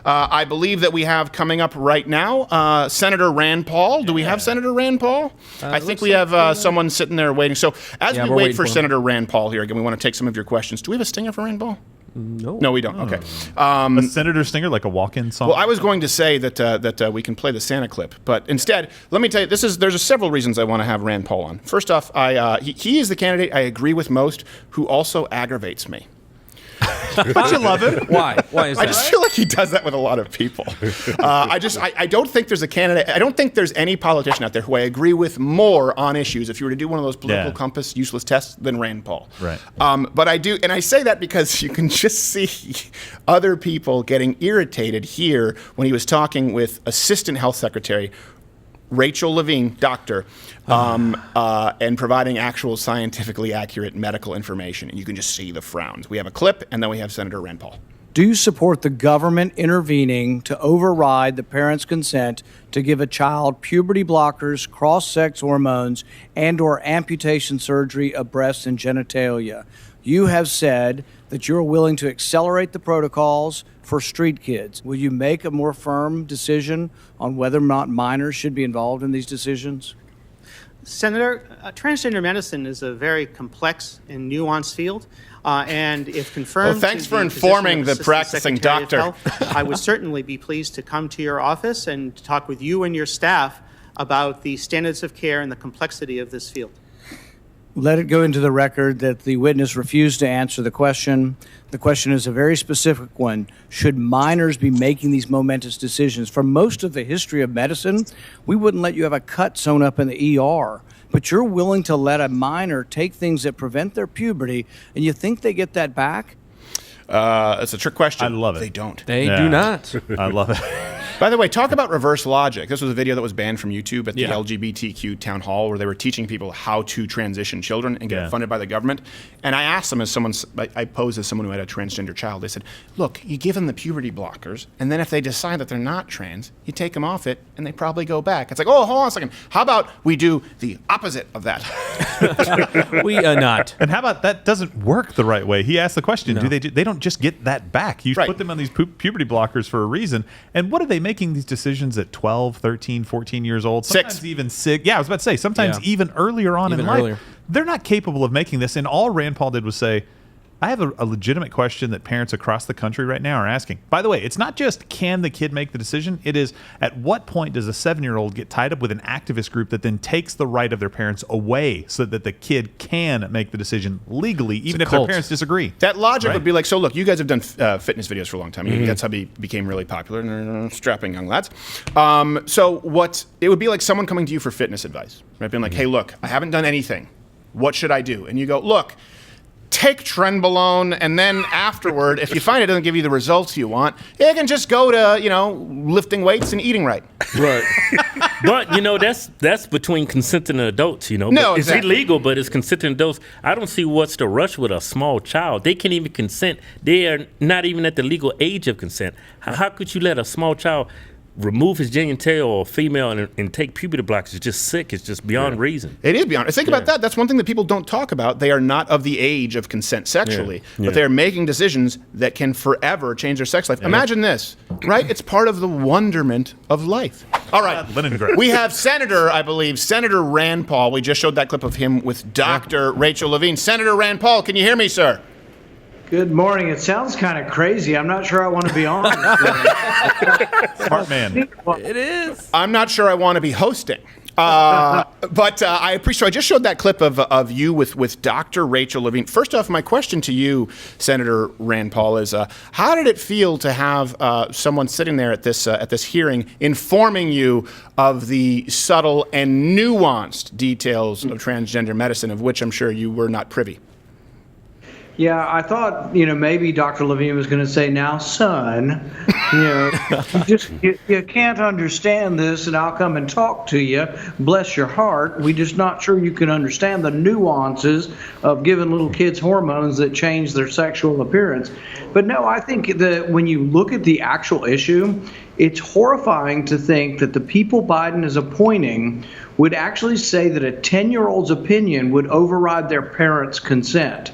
I believe that we have coming up right now Senator Rand Paul. Do we have Senator Rand Paul? I think we have someone sitting there waiting. So as we wait for Senator Rand Paul here, again, we want to take some of your questions. Do we have a stinger for Rand Paul? No, we don't. Okay. A senator stinger, like a walk-in song? Well, I was going to say that we can play the Santa clip, but instead, let me tell you, there's several reasons I want to have Rand Paul on. First off, he is the candidate I agree with most who also aggravates me. But you love it. Why? Why is that? I just feel like he does that with a lot of people. I don't think there's a candidate. I don't think there's any politician out there who I agree with more on issues, if you were to do one of those political compass useless tests, than Rand Paul. Right. But I do, and I say that because you can just see other people getting irritated here when he was talking with Assistant Health Secretary Rachel Levine, doctor, and providing actual scientifically accurate medical information. And you can just see the frowns. We have a clip, and then we have Senator Rand Paul. Do you support the government intervening to override the parent's consent to give a child puberty blockers, cross-sex hormones, and/or amputation surgery of breasts and genitalia? You have said that you're willing to accelerate the protocols for street kids. Will you make a more firm decision on whether or not minors should be involved in these decisions? Senator, transgender medicine is a very complex and nuanced field, and if confirmed, well, thanks for informing the practicing doctor. I would certainly be pleased to come to your office and talk with you and your staff about the standards of care and the complexity of this field. Let it go into the record that the witness refused to answer the question. The question is a very specific one. Should minors be making these momentous decisions? For most of the history of medicine, we wouldn't let you have a cut sewn up in the ER. But you're willing to let a minor take things that prevent their puberty, and you think they get that back? It's a trick question. I love it. They don't. They do not. I love it. By the way, talk about reverse logic. This was a video that was banned from YouTube at the LGBTQ town hall where they were teaching people how to transition children and get it funded by the government. And I asked them, I posed as someone who had a transgender child. They said, look, you give them the puberty blockers, and then if they decide that they're not trans, you take them off it, and they probably go back. It's like, oh, hold on a second. How about we do the opposite of that? We are not. And how about that doesn't work the right way? He asked the question, No. They don't just get that back. You put them on these puberty blockers for a reason. And what are they making these decisions at 12, 13, 14 years old? Sometimes even 6. Yeah, I was about to say, sometimes even earlier on in life. They're not capable of making this. And all Rand Paul did was say, I have a legitimate question that parents across the country right now are asking. By the way, it's not just can the kid make the decision. It is at what point does a 7-year-old get tied up with an activist group that then takes the right of their parents away so that the kid can make the decision legally, even if their parents disagree. That logic would be like, so look, you guys have done fitness videos for a long time. That's how he became really popular, and they're strapping young lads. So it would be like someone coming to you for fitness advice, right? Being like, hey, look, I haven't done anything. What should I do? And you go, look, take Trenbolone, and then afterward, if you find it doesn't give you the results you want, you can just go to, lifting weights and eating right. Right. But, that's between consenting adults, No, It's illegal, but it's consenting adults. I don't see what's the rush with a small child. They can't even consent. They are not even at the legal age of consent. How could you let a small child remove his genitalia or female and take puberty blockers? It's just sick. It's just beyond reason. It is beyond. Think about that. That's one thing that people don't talk about. They are not of the age of consent sexually, but they are making decisions that can forever change their sex life. Imagine this, right? It's part of the wonderment of life. All right. We have Senator Rand Paul. We just showed that clip of him with Dr. Rachel Levine. Senator Rand Paul, can you hear me, sir? Good morning. It sounds kind of crazy. I'm not sure I want to be on. Smart man. It is. I'm not sure I want to be hosting. But I appreciate. I just showed that clip of you with Dr. Rachel Levine. First off, my question to you, Senator Rand Paul, is how did it feel to have someone sitting there at this hearing informing you of the subtle and nuanced details of transgender medicine, of which I'm sure you were not privy? Yeah, I thought, maybe Dr. Levine was going to say, now, son, you can't understand this, and I'll come and talk to you. Bless your heart. We're just not sure you can understand the nuances of giving little kids hormones that change their sexual appearance. But no, I think that when you look at the actual issue, it's horrifying to think that the people Biden is appointing would actually say that a 10-year-old's opinion would override their parents' consent.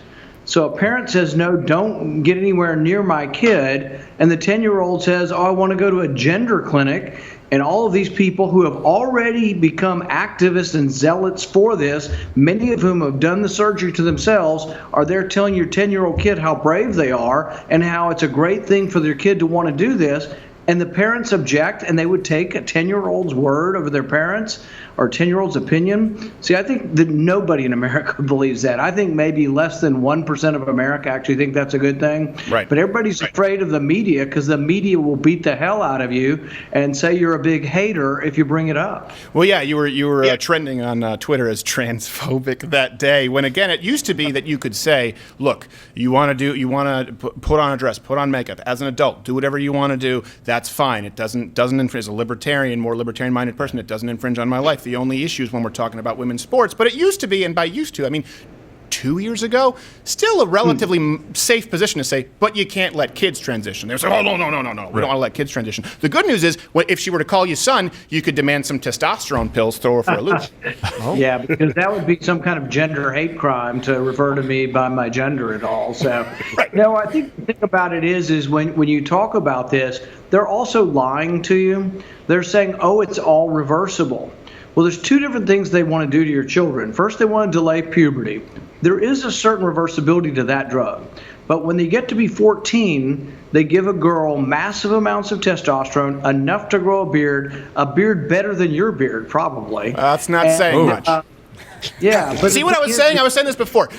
So a parent says, no, don't get anywhere near my kid. And the 10-year-old says, oh, I want to go to a gender clinic. And all of these people who have already become activists and zealots for this, many of whom have done the surgery to themselves, are there telling your 10-year-old kid how brave they are and how it's a great thing for their kid to want to do this. And the parents object, and they would take a 10-year-old's word over their parents or 10-year-old's opinion. See, I think that nobody in America believes that. I think maybe less than 1% of America actually think that's a good thing. Right. But everybody's afraid of the media because the media will beat the hell out of you and say you're a big hater if you bring it up. Well, yeah, you were trending on Twitter as transphobic that day. When again, it used to be that you could say, "Look, you want to put on a dress, put on makeup as an adult, do whatever you want to do. That's fine. It doesn't infringe." As a libertarian, more libertarian-minded person, it doesn't infringe on my life. The only issue is when we're talking about women's sports. But it used to be, and by used to, I mean 2 years ago, still a relatively safe position to say, but you can't let kids transition. They were saying, oh, no, we don't want to let kids transition. The good news is, if she were to call you son, you could demand some testosterone pills, throw her for a loop. Yeah, because that would be some kind of gender hate crime to refer to me by my gender at all. So, no, I think the thing about it is when you talk about this, they're also lying to you. They're saying, oh, it's all reversible. Well, there's two different things they want to do to your children. First, they want to delay puberty. There is a certain reversibility to that drug. But when they get to be 14, they give a girl massive amounts of testosterone, enough to grow a beard better than your beard, probably. That's not saying much. Yeah. But see what I was saying? I was saying this before.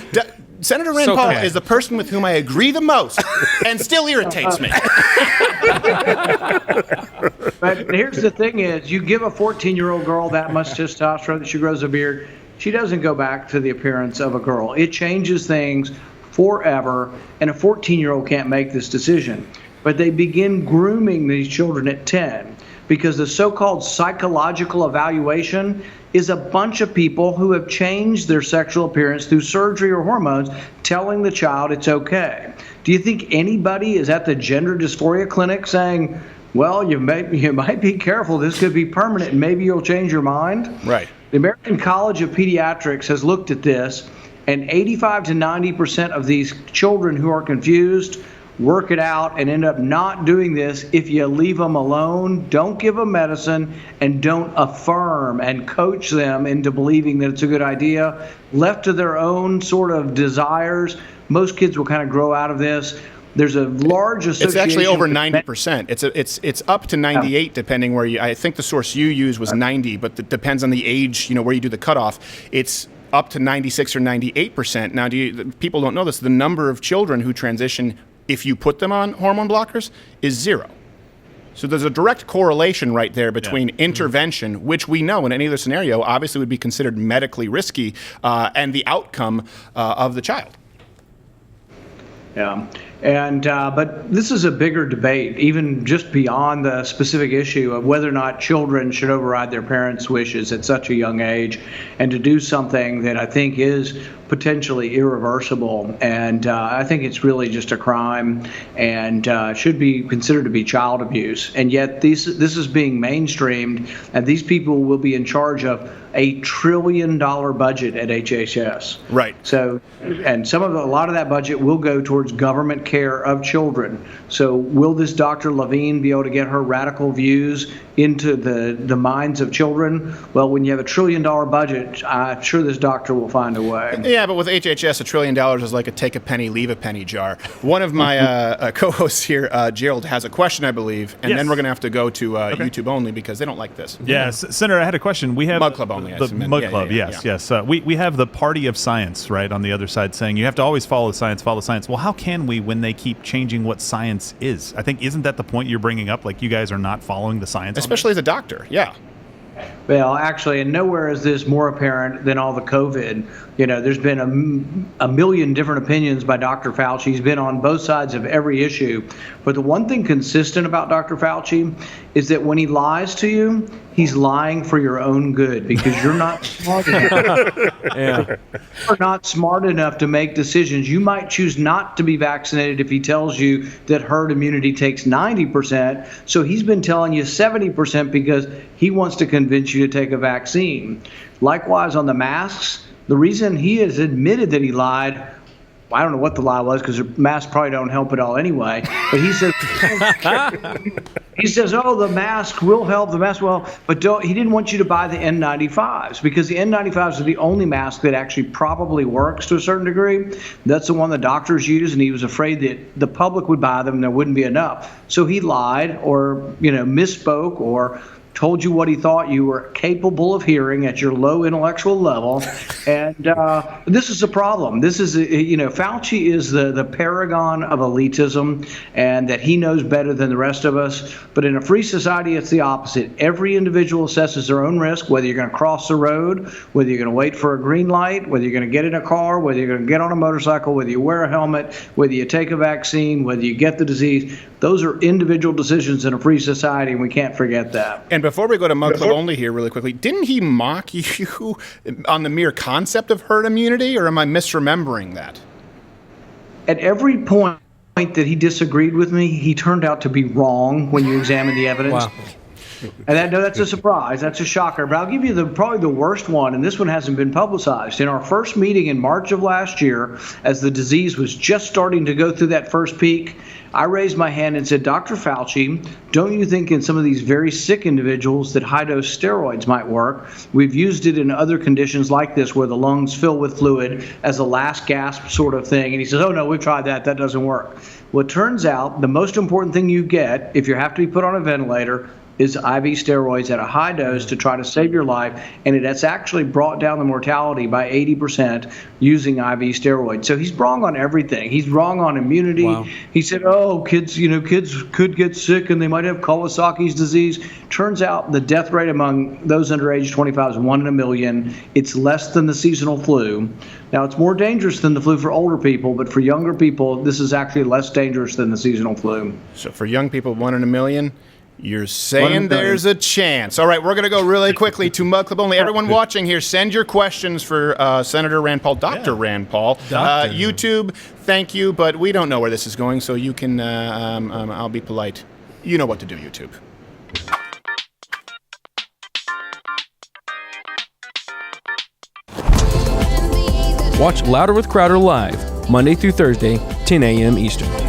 Senator Rand Paul is the person with whom I agree the most and still irritates me. But here's the thing is, you give a 14-year-old girl that much testosterone that she grows a beard, she doesn't go back to the appearance of a girl. It changes things forever, and a 14-year-old can't make this decision. But they begin grooming these children at 10 because the so-called psychological evaluation is a bunch of people who have changed their sexual appearance through surgery or hormones, telling the child it's okay. Do you think anybody is at the gender dysphoria clinic saying, well, you might be careful, this could be permanent, and maybe you'll change your mind? Right. The American College of Pediatrics has looked at this, and 85 to 90% of these children who are confused work it out and end up not doing this if you leave them alone, don't give them medicine, and don't affirm and coach them into believing that it's a good idea. Left to their own sort of desires, most kids will kind of grow out of this. There's a large association. It's actually over 90%. It's up to 98 depending where you. I think the source you use was 90, but it depends on the age. Where you do the cutoff. It's up to 96 or 98%. Now, people don't know this. The number of children who transition, if you put them on hormone blockers, is 0. So there's a direct correlation right there between intervention, which we know in any other scenario obviously would be considered medically risky, and the outcome of the child. Yeah. And but this is a bigger debate, even just beyond the specific issue of whether or not children should override their parents' wishes at such a young age, and to do something that I think is potentially irreversible. And I think it's really just a crime and should be considered to be child abuse. And yet this is being mainstreamed, and these people will be in charge of a $1 trillion budget at HHS. Right. So, and a lot of that budget will go towards government care of children. So will this Dr. Levine be able to get her radical views into the minds of children? Well, when you have $1 trillion budget, I'm sure this doctor will find a way. Yeah, but with HHS, $1 trillion is like a take a penny, leave a penny jar. One of my co-hosts here, Gerald, has a question, I believe, and then we're going to have to go to YouTube only because they don't like this. Yes, Senator, I had a question. We have Mug Club only. The Mug Club, yes. We have the party of science, right, on the other side saying you have to always follow the science, Well, how can we when they keep changing what science is? I think, isn't that the point you're bringing up? Like, you guys are not following the science? Especially as a doctor, yeah. Well, actually, and nowhere is this more apparent than all the COVID. There's been a million different opinions by Dr. Fauci. He's been on both sides of every issue. But the one thing consistent about Dr. Fauci is that when he lies to you, he's lying for your own good because you're not smart enough. You're not smart enough to make decisions. You might choose not to be vaccinated if he tells you that herd immunity takes 90%. So he's been telling you 70% because he wants to convince you to take a vaccine. Likewise, on the masks, the reason he has admitted that he lied I don't know what the lie was because masks probably don't help at all anyway. But he says, oh, the mask will help. The mask will help. But he didn't want you to buy the N95s because the N95s are the only mask that actually probably works to a certain degree. That's the one the doctors use, and he was afraid that the public would buy them and there wouldn't be enough. So he lied or, misspoke or told you what he thought you were capable of hearing at your low intellectual level. And this is a problem. This is, Fauci is the paragon of elitism and that he knows better than the rest of us. But in a free society, it's the opposite. Every individual assesses their own risk, whether you're going to cross the road, whether you're going to wait for a green light, whether you're going to get in a car, whether you're going to get on a motorcycle, whether you wear a helmet, whether you take a vaccine, whether you get the disease. Those are individual decisions in a free society, and we can't forget that. And before we go to Mug Club Only here really quickly, didn't he mock you on the mere concept of herd immunity, or am I misremembering that? At every point that he disagreed with me, he turned out to be wrong when you examine the evidence. Wow. And that's a surprise. That's a shocker. But I'll give you probably the worst one, and this one hasn't been publicized. In our first meeting in March of last year, as the disease was just starting to go through that first peak, I raised my hand and said, Dr. Fauci, don't you think in some of these very sick individuals that high-dose steroids might work? We've used it in other conditions like this where the lungs fill with fluid as a last gasp sort of thing. And he says, oh, no, we've tried that. That doesn't work. Well, it turns out the most important thing you get if you have to be put on a ventilator is IV steroids at a high dose to try to save your life, and it's actually brought down the mortality by 80% using IV steroids. So he's wrong on everything. He's wrong on immunity. Wow. He said, oh, kids could get sick and they might have Kawasaki's disease. Turns out the death rate among those under age 25 is 1 in a million. It's less than the seasonal flu. Now, it's more dangerous than the flu for older people, but for younger people, this is actually less dangerous than the seasonal flu. So for young people, 1 in a million? You're saying there's a chance. All right, we're going to go really quickly to Mug Club Only. Everyone watching here, send your questions for Senator Rand Paul, Dr. Rand Paul. YouTube, thank you, but we don't know where this is going, so you can, I'll be polite. You know what to do, YouTube. Watch Louder with Crowder live, Monday through Thursday, 10 a.m. Eastern.